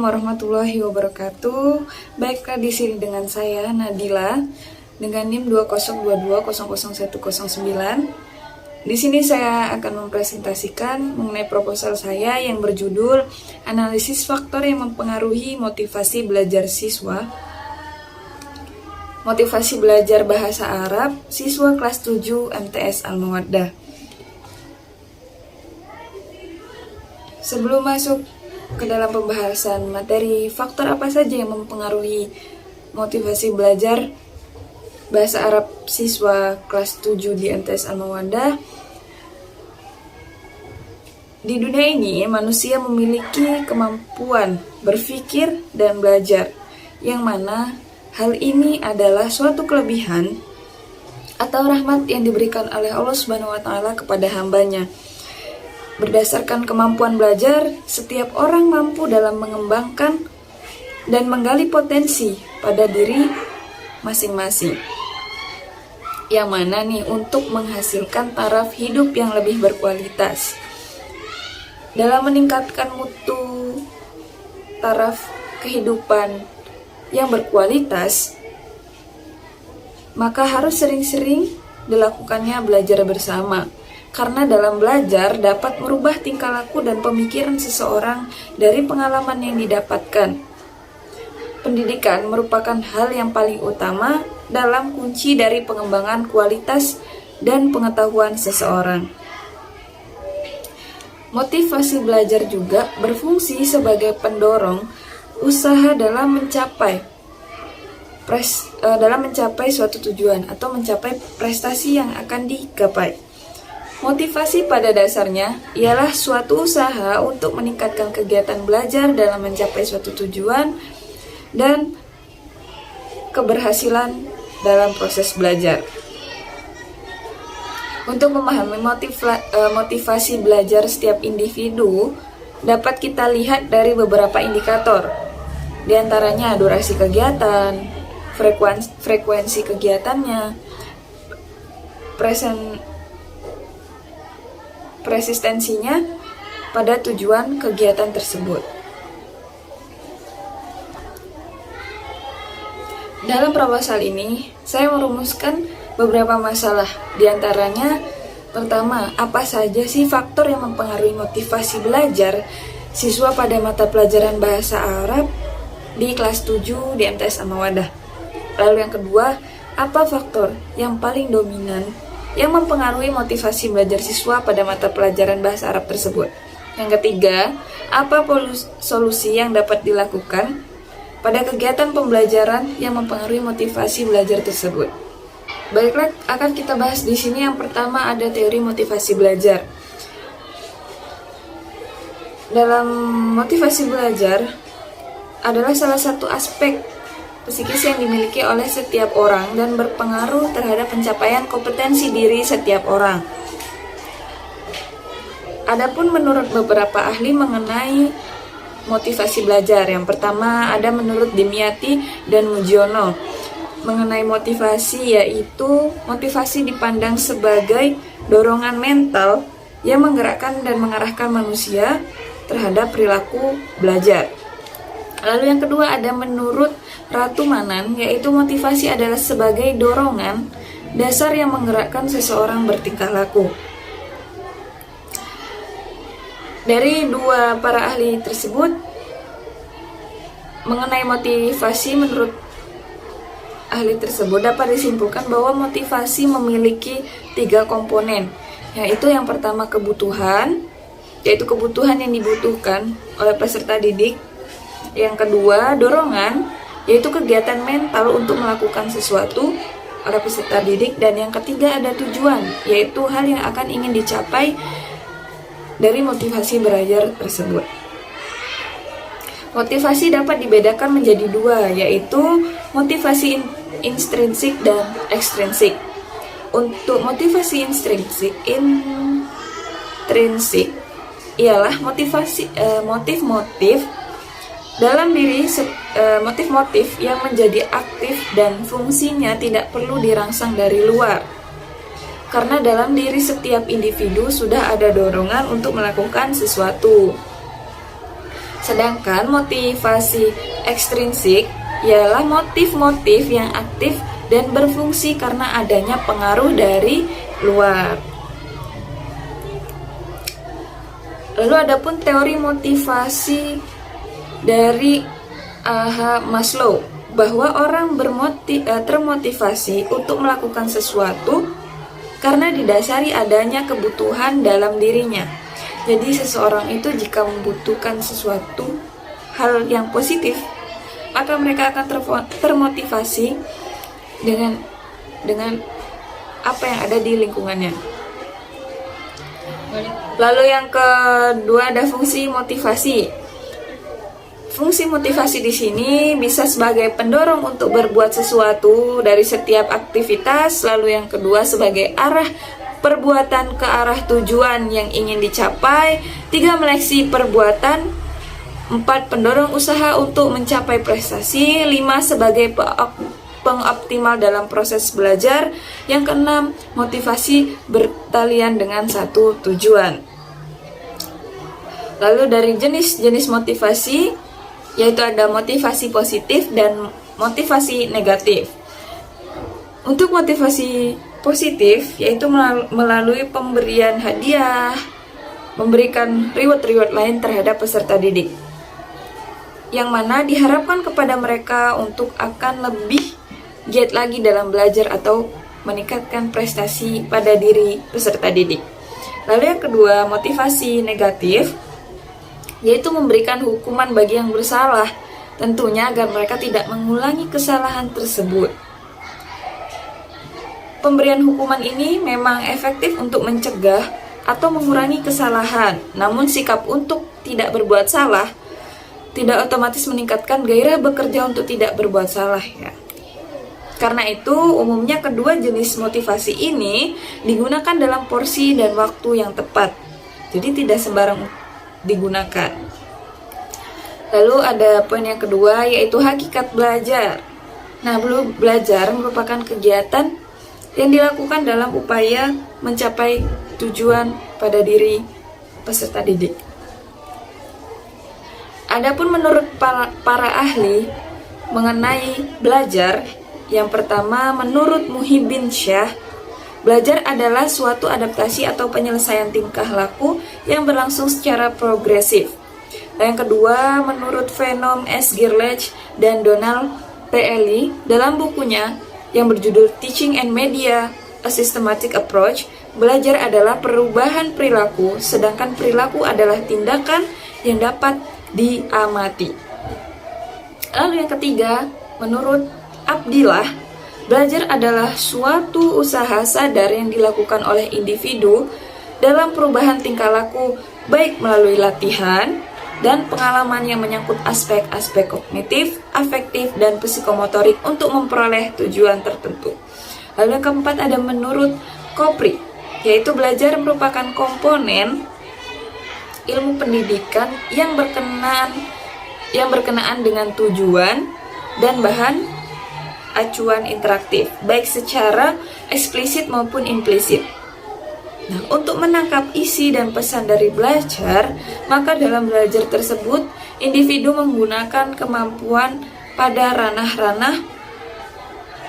warahmatullahi wabarakatuh. Baiklah, di sini dengan saya Nadila dengan NIM 202200109. Di sini saya akan mempresentasikan mengenai proposal saya yang berjudul Analisis Faktor yang Mempengaruhi Motivasi Belajar Siswa. Motivasi belajar bahasa Arab siswa kelas 7 MTS Al-Mawaddah. Sebelum masuk ke dalam pembahasan materi, faktor apa saja yang mempengaruhi motivasi belajar bahasa Arab siswa kelas 7 di MTS Al-Mawaddah? Di dunia ini, manusia memiliki kemampuan berpikir dan belajar, yang mana hal ini adalah suatu kelebihan atau rahmat yang diberikan oleh Allah Subhanahu wa Ta'ala kepada hambanya. Berdasarkan kemampuan belajar, setiap orang mampu dalam mengembangkan dan menggali potensi pada diri masing-masing. Yang mana nih untuk menghasilkan taraf hidup yang lebih berkualitas. Dalam meningkatkan mutu taraf kehidupan yang berkualitas, maka harus sering-sering dilakukannya belajar bersama. Karena dalam belajar dapat merubah tingkah laku dan pemikiran seseorang dari pengalaman yang didapatkan. Pendidikan merupakan hal yang paling utama dalam kunci dari pengembangan kualitas dan pengetahuan seseorang. Motivasi belajar juga berfungsi sebagai pendorong usaha dalam mencapai suatu tujuan atau mencapai prestasi yang akan digapai. Motivasi pada dasarnya ialah suatu usaha untuk meningkatkan kegiatan belajar dalam mencapai suatu tujuan dan keberhasilan dalam proses belajar. Untuk memahami motivasi belajar setiap individu dapat kita lihat dari beberapa indikator. Di antaranya durasi kegiatan, frekuensi kegiatannya, persistensinya pada tujuan kegiatan tersebut. Dalam proposal ini, saya merumuskan beberapa masalah. Di antaranya, pertama, apa saja sih faktor yang mempengaruhi motivasi belajar siswa pada mata pelajaran bahasa Arab di kelas 7 di MTS Al-Mawaddah? Lalu yang kedua, apa faktor yang paling dominan yang mempengaruhi motivasi belajar siswa pada mata pelajaran bahasa Arab tersebut? Yang ketiga, apa solusi yang dapat dilakukan pada kegiatan pembelajaran yang mempengaruhi motivasi belajar tersebut? Baiklah, akan kita bahas di sini. Yang pertama ada teori motivasi belajar. Dalam motivasi belajar adalah salah satu aspek psikis yang dimiliki oleh setiap orang dan berpengaruh terhadap pencapaian kompetensi diri setiap orang. Adapun menurut beberapa ahli mengenai motivasi belajar, yang pertama ada menurut Dimyati dan Mujiono. Mengenai motivasi, yaitu motivasi dipandang sebagai dorongan mental yang menggerakkan dan mengarahkan manusia terhadap perilaku belajar. Lalu yang kedua ada menurut Ratu Manan, yaitu motivasi adalah sebagai dorongan dasar yang menggerakkan seseorang bertingkah laku. Dari dua para ahli tersebut, mengenai motivasi menurut ahli tersebut dapat disimpulkan bahwa motivasi memiliki 3 komponen, yaitu yang pertama kebutuhan, yaitu kebutuhan yang dibutuhkan oleh peserta didik. Yang kedua, dorongan, yaitu kegiatan mental untuk melakukan sesuatu oleh peserta didik. Dan yang ketiga ada tujuan, yaitu hal yang akan ingin dicapai dari motivasi belajar tersebut. Motivasi dapat dibedakan menjadi 2, yaitu motivasi intrinsik dan ekstrinsik. Untuk motivasi intrinsik ialah motif-motif dalam diri, motif-motif yang menjadi aktif dan fungsinya tidak perlu dirangsang dari luar. Karena dalam diri setiap individu sudah ada dorongan untuk melakukan sesuatu. Sedangkan motivasi ekstrinsik ialah motif-motif yang aktif dan berfungsi karena adanya pengaruh dari luar. Lalu adapun teori motivasi dari Maslow, bahwa orang termotivasi untuk melakukan sesuatu karena didasari adanya kebutuhan dalam dirinya. Jadi seseorang itu jika membutuhkan sesuatu hal yang positif, maka mereka akan termotivasi dengan apa yang ada di lingkungannya. Lalu yang kedua ada fungsi motivasi. Fungsi motivasi di sini bisa sebagai pendorong untuk berbuat sesuatu dari setiap aktivitas. Lalu yang kedua sebagai arah perbuatan ke arah tujuan yang ingin dicapai. 3 meleksi perbuatan. 4 pendorong usaha untuk mencapai prestasi. 5 sebagai pengoptimal dalam proses belajar. Yang keenam, motivasi bertalian dengan satu tujuan. Lalu dari jenis-jenis motivasi, yaitu ada motivasi positif dan motivasi negatif. Untuk motivasi positif, yaitu melalui pemberian hadiah, memberikan reward-reward lain terhadap peserta didik, yang mana diharapkan kepada mereka untuk akan lebih giat lagi dalam belajar atau meningkatkan prestasi pada diri peserta didik. Lalu yang kedua, motivasi negatif, yaitu memberikan hukuman bagi yang bersalah, tentunya agar mereka tidak mengulangi kesalahan tersebut. Pemberian hukuman ini memang efektif untuk mencegah atau mengurangi kesalahan, namun sikap untuk tidak berbuat salah tidak otomatis meningkatkan gairah bekerja untuk tidak berbuat salah ya. Karena itu, umumnya kedua jenis motivasi ini digunakan dalam porsi dan waktu yang tepat. Jadi tidak sembarang digunakan. Lalu ada poin yang kedua, yaitu hakikat belajar. Nah, belajar merupakan kegiatan yang dilakukan dalam upaya mencapai tujuan pada diri peserta didik. Adapun menurut para ahli mengenai belajar, yang pertama menurut Muhyiddin Syah, belajar adalah suatu adaptasi atau penyelesaian tingkah laku yang berlangsung secara progresif. Yang kedua, menurut Venom S. Girlach dan Donald P. Ely dalam bukunya yang berjudul Teaching and Media, A Systematic Approach, belajar adalah perubahan perilaku, sedangkan perilaku adalah tindakan yang dapat diamati. Lalu yang ketiga, menurut Abdillah, belajar adalah suatu usaha sadar yang dilakukan oleh individu dalam perubahan tingkah laku, baik melalui latihan dan pengalaman yang menyangkut aspek-aspek kognitif, afektif, dan psikomotorik untuk memperoleh tujuan tertentu. Lalu yang keempat ada menurut Kopri, yaitu belajar merupakan komponen ilmu pendidikan yang berkenaan dengan tujuan dan bahan acuan interaktif, baik secara eksplisit maupun implisit. Nah, untuk menangkap isi dan pesan dari belajar, maka dalam belajar tersebut, individu menggunakan kemampuan pada ranah-ranah.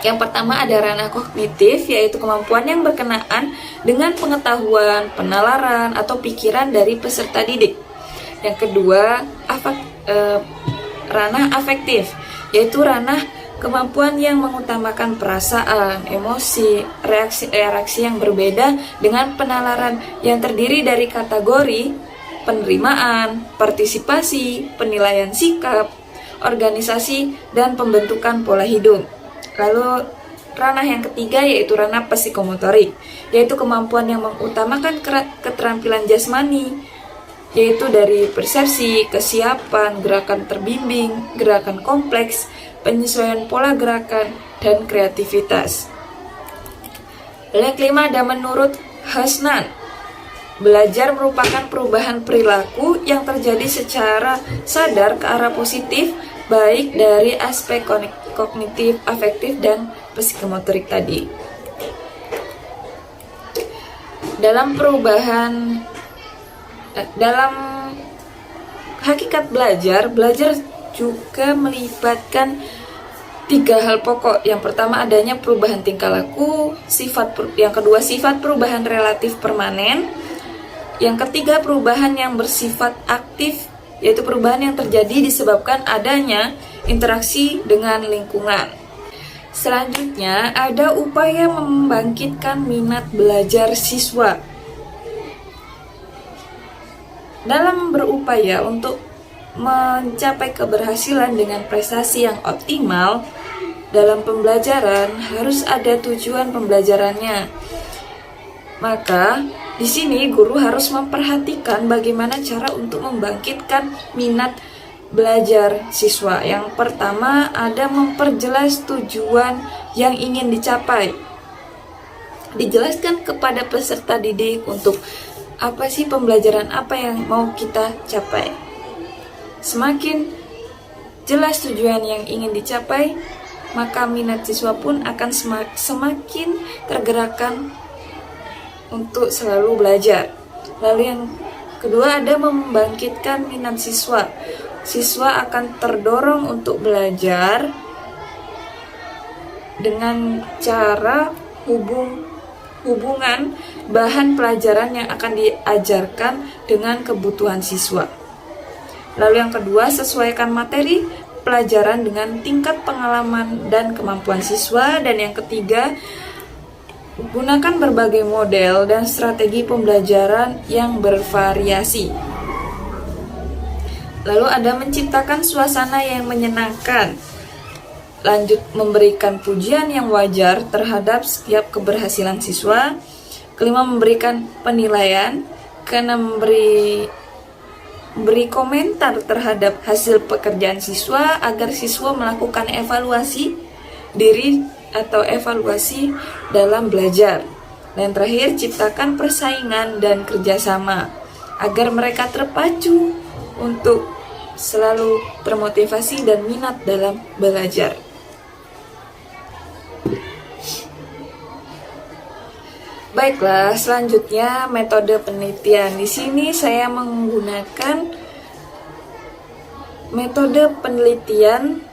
Yang pertama ada ranah kognitif, yaitu kemampuan yang berkenaan dengan pengetahuan, penalaran, atau pikiran dari peserta didik. Yang kedua, ranah afektif, yaitu ranah kemampuan yang mengutamakan perasaan, emosi, reaksi yang berbeda dengan penalaran yang terdiri dari kategori penerimaan, partisipasi, penilaian sikap, organisasi, dan pembentukan pola hidup. Lalu ranah yang ketiga yaitu ranah psikomotorik, yaitu kemampuan yang mengutamakan keterampilan jasmani, yaitu dari persepsi, kesiapan, gerakan terbimbing, gerakan kompleks, penyesuaian pola gerakan, dan kreativitas. Yang kelima ada menurut Hasnan, belajar merupakan perubahan perilaku yang terjadi secara sadar ke arah positif, baik dari aspek kognitif, afektif, dan psikomotorik tadi. Dalam hakikat belajar juga melibatkan 3 hal pokok. Yang pertama adanya perubahan tingkah laku, yang kedua sifat perubahan relatif permanen, yang ketiga perubahan yang bersifat aktif, yaitu perubahan yang terjadi disebabkan adanya interaksi dengan lingkungan. Selanjutnya ada upaya membangkitkan minat belajar siswa. Dalam berupaya untuk mencapai keberhasilan dengan prestasi yang optimal dalam pembelajaran, harus ada tujuan pembelajarannya. Maka, di sini guru harus memperhatikan bagaimana cara untuk membangkitkan minat belajar siswa. Yang pertama ada memperjelas tujuan yang ingin dicapai. Dijelaskan kepada peserta didik untuk apa sih pembelajaran apa yang mau kita capai. Semakin jelas tujuan yang ingin dicapai, maka minat siswa pun akan semakin tergerakkan untuk selalu belajar. Lalu yang kedua ada membangkitkan minat siswa. Siswa akan terdorong untuk belajar dengan cara hubungan bahan pelajaran yang akan diajarkan dengan kebutuhan siswa. Lalu yang kedua, sesuaikan materi pelajaran dengan tingkat pengalaman dan kemampuan siswa. Dan yang ketiga, gunakan berbagai model dan strategi pembelajaran yang bervariasi. Lalu ada menciptakan suasana yang menyenangkan. Lanjut, memberikan pujian yang wajar terhadap setiap keberhasilan siswa. Kelima, memberikan penilaian. Keenam, beri komentar terhadap hasil pekerjaan siswa agar siswa melakukan evaluasi diri atau evaluasi dalam belajar. Dan terakhir, ciptakan persaingan dan kerjasama agar mereka terpacu untuk selalu termotivasi dan minat dalam belajar. Baiklah, selanjutnya metode penelitian. Di sini saya menggunakan metode penelitian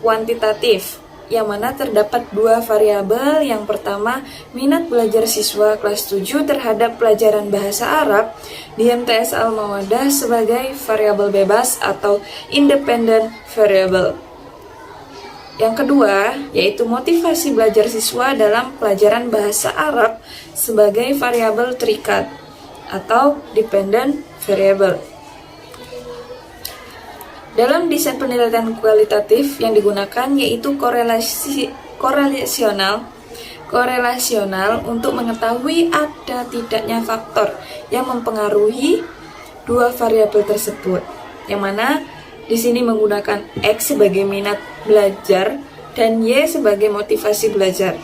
kuantitatif, yang mana terdapat 2 variabel. Yang pertama, minat belajar siswa kelas 7 terhadap pelajaran bahasa Arab di MTS Al-Mawaddah sebagai variabel bebas atau independent variable. Yang kedua, yaitu motivasi belajar siswa dalam pelajaran bahasa Arab sebagai variabel terikat atau dependent variable. Dalam desain penelitian kualitatif yang digunakan yaitu korelasional untuk mengetahui ada tidaknya faktor yang mempengaruhi 2 variabel tersebut, yang mana di sini menggunakan X sebagai minat belajar dan Y sebagai motivasi belajar.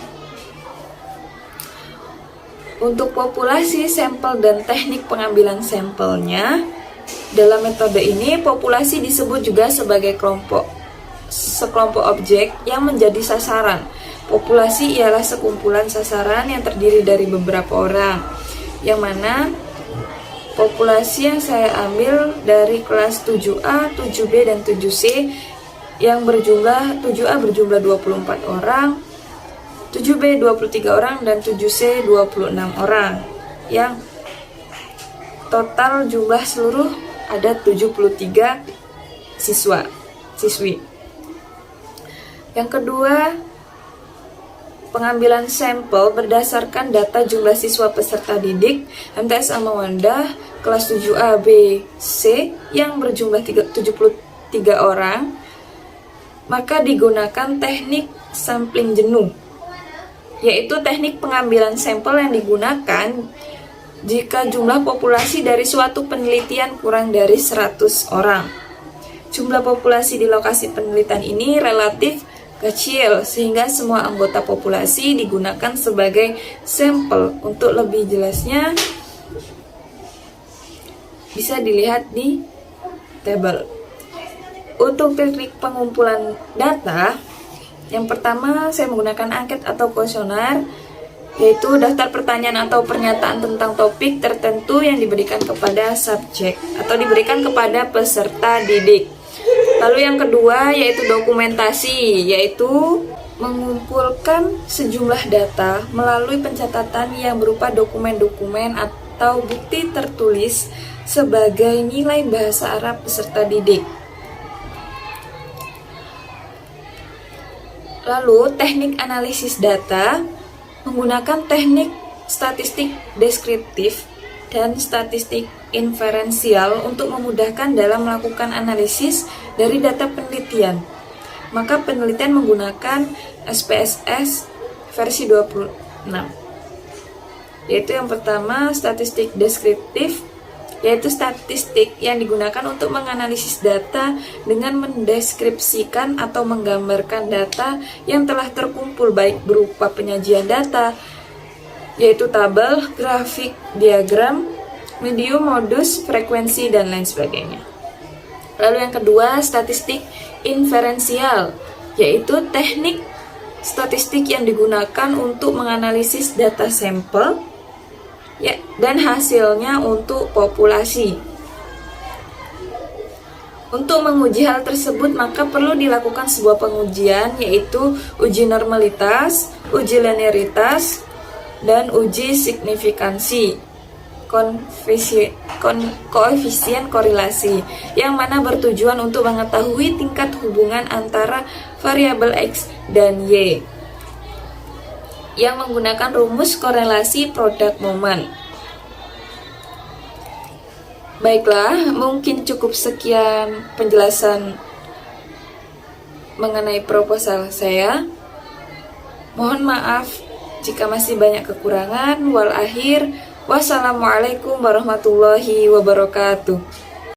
Untuk populasi sampel dan teknik pengambilan sampelnya, dalam metode ini populasi disebut juga sebagai sekelompok objek yang menjadi sasaran. Populasi ialah sekumpulan sasaran yang terdiri dari beberapa orang, yang mana populasi yang saya ambil dari kelas 7A, 7B, dan 7C yang berjumlah 7A berjumlah 24 orang, 7B 23 orang, dan 7C 26 orang, yang total jumlah seluruh ada 73 siswi. Yang kedua, pengambilan sampel berdasarkan data jumlah siswa peserta didik MTS Al-Mawaddah kelas 7A, B, C yang berjumlah 73 orang, maka digunakan teknik sampling jenuh, yaitu teknik pengambilan sampel yang digunakan jika jumlah populasi dari suatu penelitian kurang dari 100 orang. Jumlah populasi di lokasi penelitian ini relatif kecil, sehingga semua anggota populasi digunakan sebagai sampel. Untuk lebih jelasnya bisa dilihat di tabel. Untuk teknik pengumpulan data, yang pertama saya menggunakan angket atau kuesioner yaitu daftar pertanyaan atau pernyataan tentang topik tertentu yang diberikan kepada subjek atau diberikan kepada peserta didik. Lalu yang kedua yaitu dokumentasi, yaitu mengumpulkan sejumlah data melalui pencatatan yang berupa dokumen-dokumen atau bukti tertulis sebagai nilai bahasa Arab peserta didik. Lalu teknik analisis data menggunakan teknik statistik deskriptif dan statistik inferensial untuk memudahkan dalam melakukan analisis dari data penelitian. Maka penelitian menggunakan SPSS versi 26. Yaitu yang pertama statistik deskriptif, yaitu statistik yang digunakan untuk menganalisis data dengan mendeskripsikan atau menggambarkan data yang telah terkumpul baik berupa penyajian data, yaitu tabel, grafik, diagram, medium, modus, frekuensi, dan lain sebagainya. Lalu yang kedua, statistik inferensial, yaitu teknik statistik yang digunakan untuk menganalisis data sampel ya, dan hasilnya untuk populasi. Untuk menguji hal tersebut, maka perlu dilakukan sebuah pengujian, yaitu uji normalitas, uji linearitas, dan uji signifikansi, koefisien korelasi, yang mana bertujuan untuk mengetahui tingkat hubungan antara variabel X dan Y, yang menggunakan rumus korelasi produk momen. Baiklah, mungkin cukup sekian penjelasan mengenai proposal saya. Mohon maaf jika masih banyak kekurangan. Wal akhir, wassalamualaikum warahmatullahi wabarakatuh.